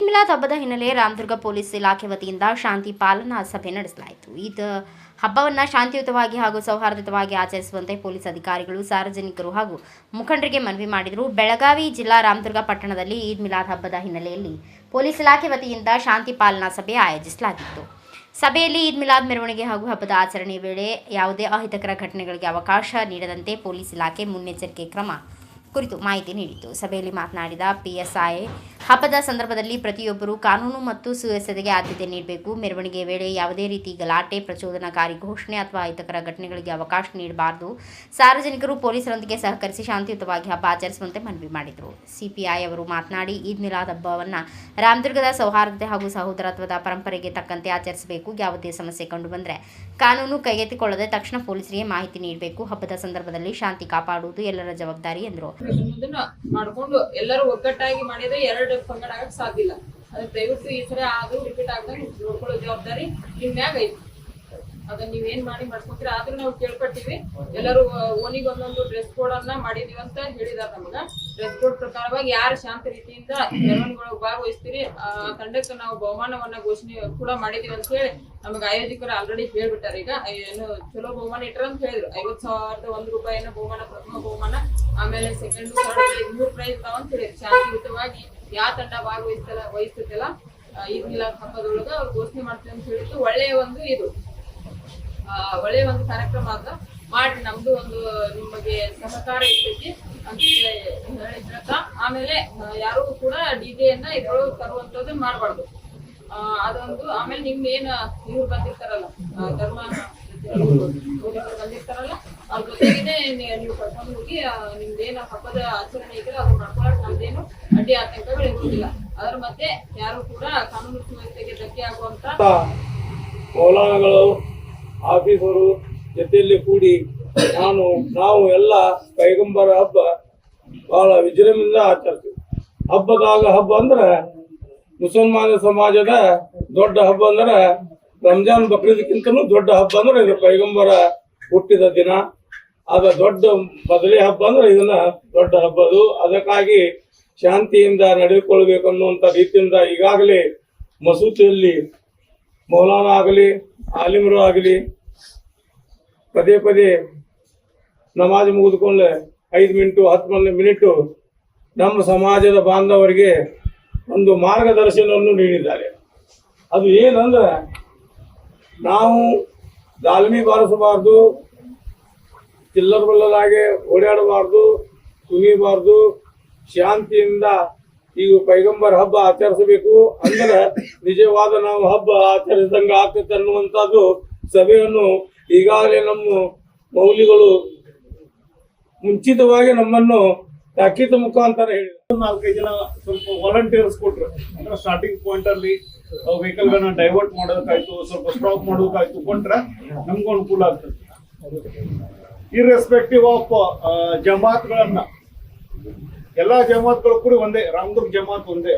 ಮಿಲಾದ್ ಹಬ್ಬದ ಹಿನ್ನೆಲೆ ರಾಮದುರ್ಗ ಪೊಲೀಸ್ ಇಲಾಖೆ ವತಿಯಿಂದ ಶಾಂತಿ ಪಾಲನಾ ಸಭೆ ನಡೆಸಲಾಯಿತು. ಈದ್ ಹಬ್ಬವನ್ನು ಶಾಂತಿಯುತವಾಗಿ ಹಾಗೂ ಸೌಹಾರ್ದಯುತವಾಗಿ ಆಚರಿಸುವಂತೆ ಪೊಲೀಸ್ ಅಧಿಕಾರಿಗಳು, ಸಾರ್ವಜನಿಕರು ಹಾಗೂ ಮುಖಂಡರಿಗೆ ಮನವಿ ಮಾಡಿದರು. ಬೆಳಗಾವಿ ಜಿಲ್ಲಾ ರಾಮದುರ್ಗ ಪಟ್ಟಣದಲ್ಲಿ ಈದ್ ಮಿಲಾದ್ ಹಬ್ಬದ ಹಿನ್ನೆಲೆಯಲ್ಲಿ ಪೊಲೀಸ್ ಇಲಾಖೆ ವತಿಯಿಂದ ಶಾಂತಿ ಪಾಲನಾ ಸಭೆ ಆಯೋಜಿಸಲಾಗಿತ್ತು. ಸಭೆಯಲ್ಲಿ ಈದ್ ಮಿಲಾದ್ ಮೆರವಣಿಗೆ ಹಾಗೂ ಹಬ್ಬದ ಆಚರಣೆ ವೇಳೆ ಯಾವುದೇ ಅಹಿತಕರ ಘಟನೆಗಳಿಗೆ ಅವಕಾಶ ನೀಡದಂತೆ ಪೊಲೀಸ್ ಇಲಾಖೆ ಮುನ್ನೆಚ್ಚರಿಕೆ ಕ್ರಮ ಕುರಿತು ಮಾಹಿತಿ ನೀಡಿತು. ಸಭೆಯಲ್ಲಿ ಮಾತನಾಡಿದ PSI, ಹಬ್ಬದ ಸಂದರ್ಭದಲ್ಲಿ ಪ್ರತಿಯೊಬ್ಬರೂ ಕಾನೂನು ಮತ್ತು ಸುವ್ಯವಸ್ಥೆಗೆ ಆದ್ಯತೆ ನೀಡಬೇಕು. ಮೆರವಣಿಗೆ ವೇಳೆ ಯಾವುದೇ ರೀತಿ ಗಲಾಟೆ, ಪ್ರಚೋದನಕಾರಿ ಘೋಷಣೆ ಅಥವಾ ಅಹಿತಕರ ಘಟನೆಗಳಿಗೆ ಅವಕಾಶ ನೀಡಬಾರದು. ಸಾರ್ವಜನಿಕರು ಪೊಲೀಸರೊಂದಿಗೆ ಸಹಕರಿಸಿ ಶಾಂತಿಯುತವಾಗಿ ಹಬ್ಬ ಆಚರಿಸುವಂತೆ ಮನವಿ ಮಾಡಿದರು. CPI ಅವರು ಮಾತನಾಡಿ, ಈದ್ ಮಿಲಾದ್ ಹಬ್ಬವನ್ನು ರಾಮದುರ್ಗದ ಸೌಹಾರ್ದತೆ ಹಾಗೂ ಸಹೋದರತ್ವದ ಪರಂಪರೆಗೆ ತಕ್ಕಂತೆ ಆಚರಿಸಬೇಕು. ಯಾವುದೇ ಸಮಸ್ಯೆ ಕಂಡುಬಂದರೆ ಕಾನೂನು ಕೈಗೆತ್ತಿಕೊಳ್ಳದೆ ತಕ್ಷಣ ಪೊಲೀಸರಿಗೆ ಮಾಹಿತಿ ನೀಡಬೇಕು. ಹಬ್ಬದ ಸಂದರ್ಭದಲ್ಲಿ ಶಾಂತಿ ಕಾಪಾಡುವುದು ಎಲ್ಲರ ಜವಾಬ್ದಾರಿ ಎಂದರು. ಮಾಡ್ಕೊಂಡು ಎಲ್ಲರೂ ಒಗ್ಗಟ್ಟಾಗಿ ಮಾಡಿದ್ರೆ ಎರಡು ಪಂಗಡ ಆಗಕ್ಕೆ ಸಾಧ್ಯ ಇಲ್ಲ. ಅದ್ರ ದಯವಿಟ್ಟು ಈ ಸರಿ ಅದು ರಿಪೀಟ್ ಆಗದಂಗೆ ನೋಡ್ಕೊಳ್ಳೋ ಜವಾಬ್ದಾರಿ ನಿಮ್ ಮ್ಯಾಗ ಐತಿ. ಅದನ್ನ ನೀವೇನ್ ಮಾಡ್ಕೊಂತೀರ ಆದ್ರೂ ನಾವು ಕೇಳ್ಪಟ್ಟಿವಿ. ಎಲ್ಲರೂ ಓನಿಗೆ ಒಂದೊಂದು ಡ್ರೆಸ್ ಕೋಡ್ ಅನ್ನ ಮಾಡಿದೀವಿ ಅಂತ ಹೇಳಿದಾರ ನಮಗ. ಡ್ರೆಸ್ ಕೋಡ್ ಪ್ರಕಾರವಾಗಿ ಯಾರು ಶಾಂತ ರೀತಿಯಿಂದ ಮೆರವಣಿಗೆಯೊಳಗೆ ಭಾಗವಹಿಸ್ತೀರಿ ಆ ತಂಡಕ್ಕೆ ನಾವು ಬಹುಮಾನವನ್ನ ಘೋಷಣೆ ಕೂಡ ಮಾಡಿದೀವಿ ಅಂತ ಹೇಳಿ ನಮಗೆ ಆಯೋಜಕರು ಆಲ್ರೆಡಿ ಹೇಳ್ಬಿಟ್ಟಾರ. ಈಗ ಏನು ಚಲೋ ಬಹುಮಾನ ಇಟ್ರ ಅಂತ ಹೇಳಿದ್ರು. 50,001 ರೂಪಾಯಿನ ಬಹುಮಾನ, ಪ್ರಥಮ ಬಹುಮಾನ, ಆಮೇಲೆ ಸೆಕೆಂಡ್, ಥರ್ಡ್ ಪ್ರೈಸ್, 3 ಪ್ರೈಸ್ ಇದಾವ ಅಂತ ಹೇಳಿ ಶಾಂತಿಯುತವಾಗಿ ಯಾವ ತಂಡ ವಹಿಸ್ತೈತಲ್ಲ ಈದ್ ಮಿಲಾದ್ ಹಬ್ಬದೊಳಗ ಅವ್ರು ಘೋಷಣೆ ಮಾಡ್ತೀವಿ ಅಂತ ಹೇಳಿದ್ದು ಒಳ್ಳೆಯ ಒಂದು ಇದು ಒಳ್ಳೆಯ ಒಂದು ಕಾರ್ಯಕ್ರಮ ಅಂತ ಮಾಡ್ರಿ. ನಮ್ದು ಒಂದು ನಿಮಗೆ ಸಹಕಾರ ಇರ್ತೈತಿ ಅಂತ ಹೇಳಿದ್ರಕ್ಕ. ಆಮೇಲೆ ಯಾರು ಕೂಡ DJ ಯನ್ನ ಇದ್ರೊಳಗೆ ತರುವಂತದ್ದು ಮಾಡ್ಬಾರ್ದು. ಅದೊಂದು. ಆಮೇಲೆ ನಿಮ್ದೇನ್ ಇವ್ರು ಬಂದಿರ್ತಾರಲ್ಲ ಧರ್ಮ ಬಂದಿರ್ತಾರಲ್ಲ ಅವ್ರ ಜೊತೆಗೇನೆ ನೀವು ಕರ್ಕೊಂಡು ಹೋಗಿ ನಿಮ್ದೇನು ಹಬ್ಬದ ಆಚರಣೆ ಇದ್ರೆ ಅದು ಮಾಡ್ಕೊಳಕ್ ನಮ್ದೇನು ಅಡ್ಡಿ ಆತಂಕಗಳು ಇರುವುದಿಲ್ಲ. ಅದ್ರ ಮಧ್ಯೆ ಯಾರು ಕೂಡ ಕಾನೂನು ಸುವ್ಯವಸ್ಥೆಗೆ ಧಕ್ಕೆ ಆಗುವಂತ ಮೌಲಾನಗಳು, ಆಫೀಸರು ಜೊತೆಯಲ್ಲಿ ಕೂಡಿ ನಾವು ಎಲ್ಲ ಪೈಗಂಬರ ಹಬ್ಬ ಬಹಳ ವಿಜೃಂಭಣೆಯಿಂದ ಆಚರಿಸ್ತೀವಿ. ಹಬ್ಬ ಅಂದ್ರೆ ಮುಸಲ್ಮಾನ ಸಮಾಜದ ದೊಡ್ಡ ಹಬ್ಬ ಅಂದ್ರೆ ರಂಜಾನ್ ಬಕ್ರೀದ್ಕ್ಕಿಂತನೂ ದೊಡ್ಡ ಹಬ್ಬ ಅಂದ್ರೆ ಇದು ಪೈಗಂಬರ ಹುಟ್ಟಿದ ದಿನ. ಅದ ದೊಡ್ಡ ಬದಲಿ ಹಬ್ಬ ಅಂದ್ರೆ ಇದನ್ನ ದೊಡ್ಡ ಹಬ್ಬದು. ಅದಕ್ಕಾಗಿ ಶಾಂತಿಯಿಂದ ನಡೆದುಕೊಳ್ಬೇಕು ಅನ್ನುವಂಥ ರೀತಿಯಿಂದ ಈಗಾಗಲೇ ಮಸೂತಿಯಲ್ಲಿ ಮೌಲಾನ ಆಗಲಿ, ಆಲಿಮರು ಆಗಲಿ ಪದೇ ನಮಾಜ್ ಮುಗಿದುಕೊಂಡ್ರೆ 5 ಮಿನಿಟು 10 ಮಿನಿಟು ನಮ್ಮ ಸಮಾಜದ ಬಾಂಧವರಿಗೆ ಒಂದು ಮಾರ್ಗದರ್ಶನವನ್ನು ನೀಡಿದ್ದಾರೆ. ಅದು ಏನಂದ್ರೆ ನಾವು ದಾಲ್ಮಿ ಬಾರಿಸಬಾರ್ದು, ಚಿಲ್ಲರ್ ಬಲ್ಲದಾಗೆ ಓಡಾಡಬಾರ್ದು, ಕುಣಿಬಾರ್ದು, ಶಾಂತಿಯಿಂದ ಈಗ ಪೈಗಂಬರ್ ಹಬ್ಬ ಆಚರಿಸಬೇಕು. ಅಂದ್ರೆ ನಿಜವಾದ ನಾವು ಹಬ್ಬ ಆಚರಿಸಿದಂಗೆ ಆಗ್ತದೆ ಅನ್ನುವಂಥದ್ದು ಸಭೆಯನ್ನು ಈಗಾಗಲೇ ನಮ್ಮ ಮೌಲಿಗಳು ಮುಂಚಿತವಾಗಿ ನಮ್ಮನ್ನು ತಾಕೀತು ಮುಖಾಂತರ ಹೇಳಿದ್ರು. 4-5 ಜನ ಸ್ವಲ್ಪ ವಾಲಂಟಿಯರ್ಸ್ ಕೊಟ್ರು. ಅಂದ್ರೆ ಸ್ಟಾರ್ಟಿಂಗ್ ಪಾಯಿಂಟ್ ಅಲ್ಲಿ ವೆಹಿಕಲ್ ಗಳನ್ನ ಡೈವರ್ಟ್ ಮಾಡೋದಕ್ಕಾಯ್ತು, ಸ್ವಲ್ಪ ಸ್ಟಾಪ್ ಮಾಡೋದಕ್ಕಾಯ್ತು ಕೊಟ್ರೆ ನಮ್ಗೂ ಅನುಕೂಲ ಆಗ್ತದೆ. ಇರ್ರೆಸ್ಪೆಕ್ಟಿವ್ ಆಫ್ ಜಮಾತ್ಗಳನ್ನ ಎಲ್ಲಾ ಜಮಾತ್ಗಳು ಕೂಡ ಒಂದೇ, ರಾಮದುರ್ಗ ಜಮಾತ್ ಒಂದೇ.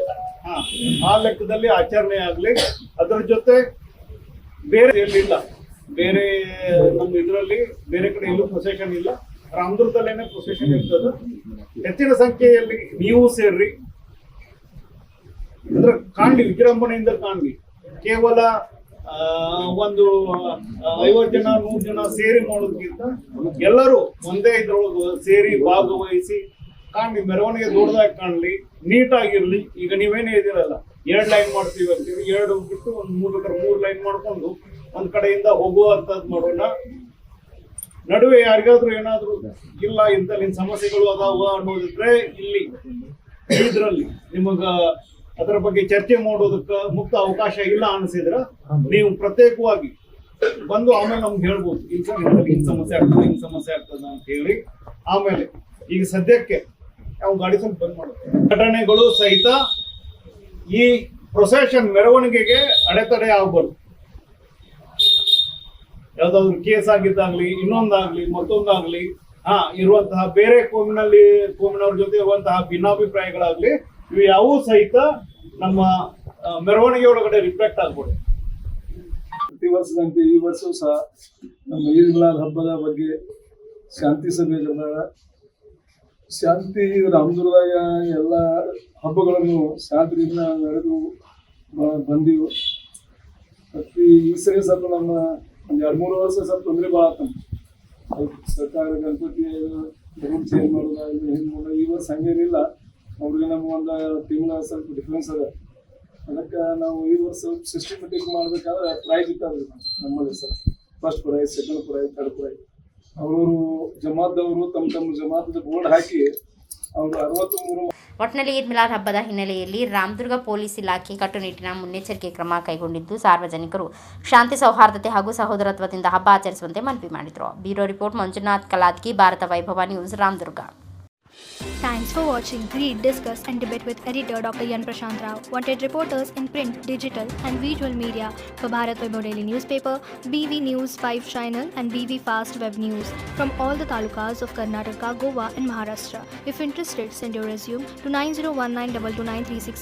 ಆ ಲೆಕ್ಕದಲ್ಲಿ ಆಚರಣೆ ಆಗ್ಲಿ. ಅದ್ರ ಜೊತೆ ಬೇರೆ ಎಲ್ಲಿಲ್ಲ, ಬೇರೆ ನಮ್ಮ ಇದರಲ್ಲಿ ಬೇರೆ ಕಡೆ ಎಲ್ಲೂ ಪ್ರೊಸೆಷನ್ ಇಲ್ಲ. ರಾಮದುರ್ಗದಲ್ಲೇನೆ ಪ್ರೊಸೆಷನ್ ಇರ್ತದೆ. ಹೆಚ್ಚಿನ ಸಂಖ್ಯೆಯಲ್ಲಿ ನೀವು ಸೇರ್ರಿ, ಅಂದ್ರೆ ಕಾಣ್ಲಿ, ವಿಜೃಂಭಣೆಯಿಂದ ಕಾಣ್ಲಿ. ಕೇವಲ ಒಂದು 50 ಜನ 100 ಜನ ಸೇರಿ ಮಾಡೋದಕ್ಕಿಂತ ಎಲ್ಲರೂ ಒಂದೇ ಇದ್ರೊಳಗೆ ಸೇರಿ ಭಾಗವಹಿಸಿ ಕಾಣ್ಲಿ. ಮೆರವಣಿಗೆ ದೊಡ್ಡದಾಗಿ ಕಾಣ್ಲಿ, ನೀಟಾಗಿರ್ಲಿ. ಈಗ ನೀವೇನೇ ಇದಿರಲ್ಲ 2 ಲೈನ್ ಮಾಡ್ತೀವಿ ಅಂತೀವಿ, 2 ಬಿಟ್ಟು ಒಂದು 3 ಲೈನ್ ಮಾಡ್ಕೊಂಡು ಒಂದ್ ಕಡೆಯಿಂದ ಹೋಗುವಂತದ್ದು ಮಾಡೋಣ. ನಡುವೆ ಯಾರಿಗಾದ್ರೂ ಏನಾದ್ರು ಇಲ್ಲ ಇಂತ ನಿನ್ ಸಮಸ್ಯೆಗಳು ಅದಾವ ಅನ್ನೋದಿದ್ರೆ ಇಲ್ಲಿ ಇದ್ರಲ್ಲಿ ನಿಮಗ ಅದರ ಬಗ್ಗೆ ಚರ್ಚೆ ಮಾಡೋದಕ್ಕೆ ಮುಕ್ತ ಅವಕಾಶ ಇಲ್ಲ ಅನಿಸಿದ್ರ ನೀವು ಪ್ರತ್ಯೇಕವಾಗಿ ಬಂದು ಆಮೇಲೆ ನಮ್ಗೆ ಹೇಳ್ಬೋದು, ಹಿಂಗ್ ಸಮಸ್ಯೆ ಆಗ್ತದೆ, ಹಿಂಗ್ ಸಮಸ್ಯೆ ಆಗ್ತದ ಅಂತ ಹೇಳಿ. ಆಮೇಲೆ ಈಗ ಸದ್ಯಕ್ಕೆ ನಾವು ಗಾಡಿ ಸ್ವಲ್ಪ ಬಂದ್ ಮಾಡೋದು ಘಟನೆಗಳು ಸಹಿತ ಈ ಪ್ರೊಸೆಷನ್ ಮೆರವಣಿಗೆಗೆ ಅಡೆತಡೆ ಆಗ್ಬಾರ್ದು. ಯಾವ್ದಾದ್ರು ಕೇಸ್ ಆಗಿದ್ದಾಗ್ಲಿ, ಇನ್ನೊಂದಾಗ್ಲಿ, ಮತ್ತೊಂದಾಗ್ಲಿ, ಇರುವಂತಹ ಬೇರೆ ಕೋಮಿನವ್ರ ಜೊತೆ ಇರುವಂತಹ ಭಿನ್ನಾಭಿಪ್ರಾಯಗಳಾಗ್ಲಿ, ಇವು ಯಾವೂ ಸಹಿತ ನಮ್ಮ ಮೆರವಣಿಗೆ ಒಳಗಡೆ ರಿಫ್ಲೆಕ್ಟ್ ಆಗ್ಬೋದು. ಪ್ರತಿ ವರ್ಷದಂತೆ ಈ ವರ್ಷವೂ ಸಹ ನಮ್ಮ ಈದ್ ಮಿಲಾದ್ ಹಬ್ಬದ ಬಗ್ಗೆ ಶಾಂತಿ ಸಭೆ ನಡೆದಾಗ ಶಾಂತಿ ರಾಮದುರ್ಗದಾಗ ಎಲ್ಲ ಹಬ್ಬಗಳನ್ನು ಶಾಂತಿಯಿಂದ ನಡೆದು ಬಂದೀವಿ. ಮತ್ತು ಈ ಸರಿ ಸ್ವಲ್ಪ ನಮ್ಮ ಒಂದು 2-3 ವರ್ಷ ಸ್ವಲ್ಪ ತೊಂದರೆ ಭಾಳ ಆತಂತ ಸರ್ಕಾರ ಗಣಪತಿ ರೂಲ್ ಚೇಂಜ್ ಮಾಡೋದಾಗಲಿ ಹಿಂಗೆ ಮಾಡೋದು. ಈ ವರ್ಷ ಹಂಗೇನಿಲ್ಲ, ಅವ್ರಿಗೆ ನಮ್ಗೆ ಒಂದು ತಿಂಗಳ ಸ್ವಲ್ಪ ಡಿಫ್ರೆನ್ಸ್ ಅದ. ಅದಕ್ಕೆ ನಾವು ಈ ವರ್ಷ ಸಿಸ್ಟಮೆಟಿಕ್ ಮಾಡ್ಬೇಕಾದ್ರೆ ಪ್ರೈಸ್ ಇಟ್ಟಾದ್ರಿ ನಮ್ಮಲ್ಲಿ sir. First prize, second prize, third prize. ಅವರು ಜಮಾತ್ದವರು ತಮ್ಮ ಜಮಾತದ ಬೋರ್ಡ್ ಹಾಕಿ ಅವರು 63 ಒಟ್ನಲ್ಲಿ ಈದ್ ಮಿಲಾದ್ ಹಬ್ಬದ ಹಿನ್ನೆಲೆಯಲ್ಲಿ ರಾಮದುರ್ಗ ಪೊಲೀಸ್ ಇಲಾಖೆ ಕಟ್ಟುನಿಟ್ಟಿನ ಮುನ್ನೆಚ್ಚರಿಕೆ ಕ್ರಮ ಕೈಗೊಂಡಿದ್ದು ಸಾರ್ವಜನಿಕರು ಶಾಂತಿ ಸೌಹಾರ್ದತೆ ಹಾಗೂ ಸಹೋದರತ್ವದಿಂದ ಹಬ್ಬ ಆಚರಿಸುವಂತೆ ಮನವಿ ಮಾಡಿದರು. ಬ್ಯೂರೋ ರಿಪೋರ್ಟ್ ಮಂಜುನಾಥ್ ಕಲಾದ್ಕಿ, ಭಾರತ ವೈಭವ news, Ramdurg. Thanks for watching Read, Discuss and Debate with editor Dr. Yan Prashant Rao. Wanted reporters in print, digital and visual media for Bharat Vaibhav Daily Newspaper, BV News 5 Channel and BV Fast Web News from all the talukas of Karnataka, Goa and Maharashtra. If interested, send your resume to 9019229369